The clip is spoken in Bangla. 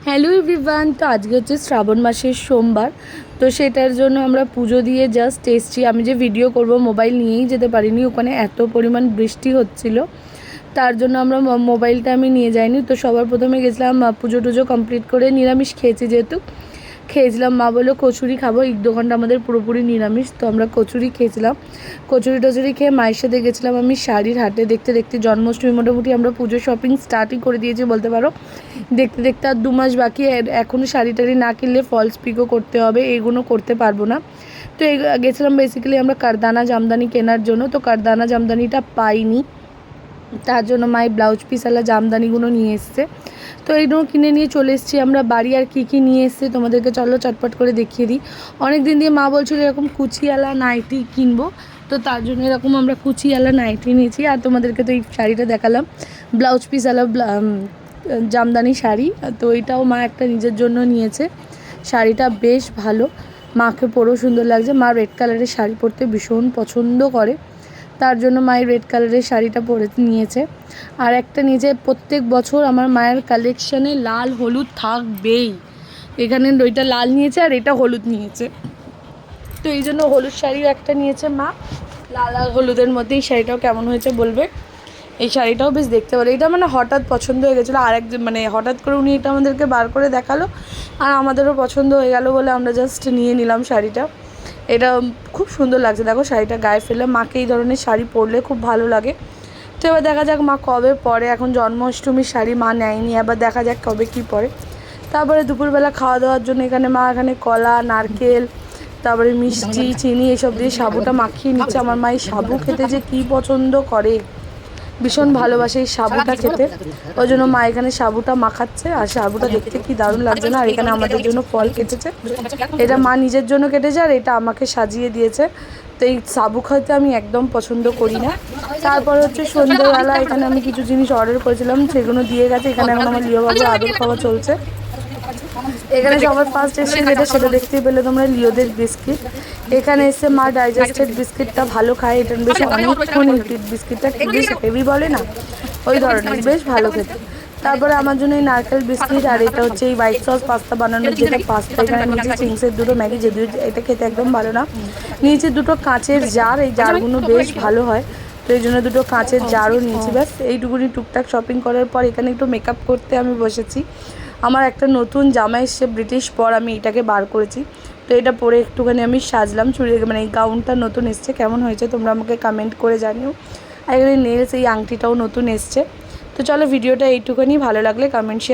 Hello everyone. তো আজকে হচ্ছে শ্রাবণ মাসের সোমবার, তো সেটার জন্য আমরা পুজো দিয়ে জাস্ট এসছি। আমি যে ভিডিও করব মোবাইল নিয়েই যেতে পারিনি, ওখানে এত পরিমাণ বৃষ্টি হচ্ছিল, তার জন্য আমরা মোবাইলটা আমি নিয়ে যাইনি। তো সবার প্রথমে গেছিলাম পুজো টুজো কমপ্লিট করে, নিরামিষ খেয়েছি যেহেতু, খেয়েছিলাম। মা বললো কচুরি খাবো, 1-2 ঘন্টা আমাদের পুরোপুরি নিরামিষ, তো আমরা কচুরি খেয়েছিলাম। কচুরি টচুরি খেয়ে মায়ের সাথে গেছিলাম আমি শাড়ির হাটে। দেখতে দেখতে জন্মাষ্টমী মোটামুটি আমরা পুজো শপিং স্টার্টই করে দিয়েছি বলতে পারো। দেখতে দেখতে আর 2 মাস বাকি, এখনও শাড়ি টাড়ি না কিনলে ফলস পিকও করতে হবে, এগুলো করতে পারবো না। তো গেছিলাম বেসিক্যালি আমরা কারদানা জামদানি কেনার জন্য। তো কারদানা জামদানিটা পাইনি, তার জন্য মায়ের ব্লাউজ পিসওয়ালা জামদানিগুলো নিয়ে এসছে। তো এইগুলো কিনে নিয়ে চলে এসেছি আমরা বাড়ি। আর কী নিয়ে এসছে তোমাদেরকে চলো চটপট করে দেখিয়ে দিই। অনেক দিন দিয়ে মা বলছিল এরকম কুচিওয়ালা নাইটি কিনবো, তো তার জন্য এরকম আমরা কুচিওয়ালা নাইটি নিয়েছি। আর তোমাদেরকে তো এই শাড়িটা দেখালাম, ব্লাউজ পিসওয়ালা জামদানি শাড়ি। তো এটাও মা একটা নিজের জন্য নিয়েছে। শাড়িটা বেশ ভালো, মাকে পরেও সুন্দর লাগছে। মা রেড কালারের শাড়ি পরতে ভীষণ পছন্দ করে, তার জন্য মায়ের রেড কালারের শাড়িটা পরে নিয়েছে। আর একটা নিয়েছে, প্রত্যেক বছর আমার মায়ের কালেকশানে লাল হলুদ থাকবেই। এখানে ওইটা লাল নিয়েছে আর এটা হলুদ নিয়েছে, তো এই জন্য হলুদ শাড়িও একটা নিয়েছে মা। লাল আর হলুদের মধ্যে এই শাড়িটাও কেমন হয়েছে বলবে। এই শাড়িটাও বেশ দেখতে পারো, এটা মানে হঠাৎ পছন্দ হয়ে গেছিলো। আরেকজন মানে হঠাৎ করে উনি এটা আমাদেরকে বার করে দেখালো, আর আমাদেরও পছন্দ হয়ে গেল বলে আমরা জাস্ট নিয়ে নিলাম শাড়িটা। এটা খুব সুন্দর লাগছে, দেখো শাড়িটা গায়ে ফেলে। মাকে এই ধরনের শাড়ি পরলে খুব ভালো লাগে। তো এবার দেখা যাক মা কবে পরে। এখন জন্মাষ্টমীর শাড়ি মা নেয়নি, এবার দেখা যাক কবে কী পরে। তারপরে দুপুরবেলা খাওয়া দাওয়ার জন্য এখানে কলা, নারকেল, তারপরে মিষ্টি, চিনি এসব দিয়ে সাবুটা মাখিয়ে নিচ্ছে। আমার মা এই সাবু খেতে যে কী পছন্দ করে, ভীষণ ভালোবাসে এই সাবুটা খেতে, ওই জন্য মা এখানে সাবুটা মাখাচ্ছে। আর সাবুটা দেখতে কি দারুণ লাগছে না। আর এখানে আমাদের জন্য ফল কেটেছে, এটা মা নিজের জন্য কেটেছে আর এটা আমাকে সাজিয়ে দিয়েছে। তো এই সাবু খাইতে আমি একদম পছন্দ করি না। তারপর হচ্ছে সন্ধ্যেবেলা এখানে আমি কিছু জিনিস অর্ডার করেছিলাম, সেগুলো দিয়ে গেছে। এখানে এখন আমার লিওবাবুর আদর খাওয়া চলছে। এখানে সবার ফার্স্ট এসে সেটা দেখতেই পেলে তোমরা, লিওদের বিস্কিট। এখানে এসে মা ডাইজেস্টেড বিস্কিটটা ভালো খায়, এটা বেশ অনেকক্ষণ বিস্কিটটা বেশ হেভি বলে না, ওই ধরনের বেশ ভালো খেতে। তারপরে আমার জন্য এই নারকেল বিস্কিট, আর এটা হচ্ছে এই হোয়াইট সস পাস্তা বানানোর যেটা পাস্তা। এখানে নিচে চিংসের 2টো ম্যাগি, যদিও এটা খেতে একদম ভালো না। নিচে 2টো কাঁচের জার, এই জারগুলো বেশ ভালো হয়, তো এই জন্য 2টো কাঁচের জারও নিয়েছি। ব্যাস এইটুকুনি টুকটাক শপিং করার পর এখানে একটু মেকআপ করতে আমি বসেছি। আমার একটা নতুন জামা এসছে ব্রিটিশ পর, আমি এটাকে বার করেছি। তো এটা পরে একটুখানি আমি সাজলাম, মানে এই গাউনটা নতুন এসছে, কেমন হয়েছে তোমরা আমাকে কমেন্ট করে জানিও। আর এখানে নেলস, এই আংটিটাও নতুন এসছে। তো চলো ভিডিওটা এইটুখানি, ভালো লাগলে কমেন্ট শেয়ার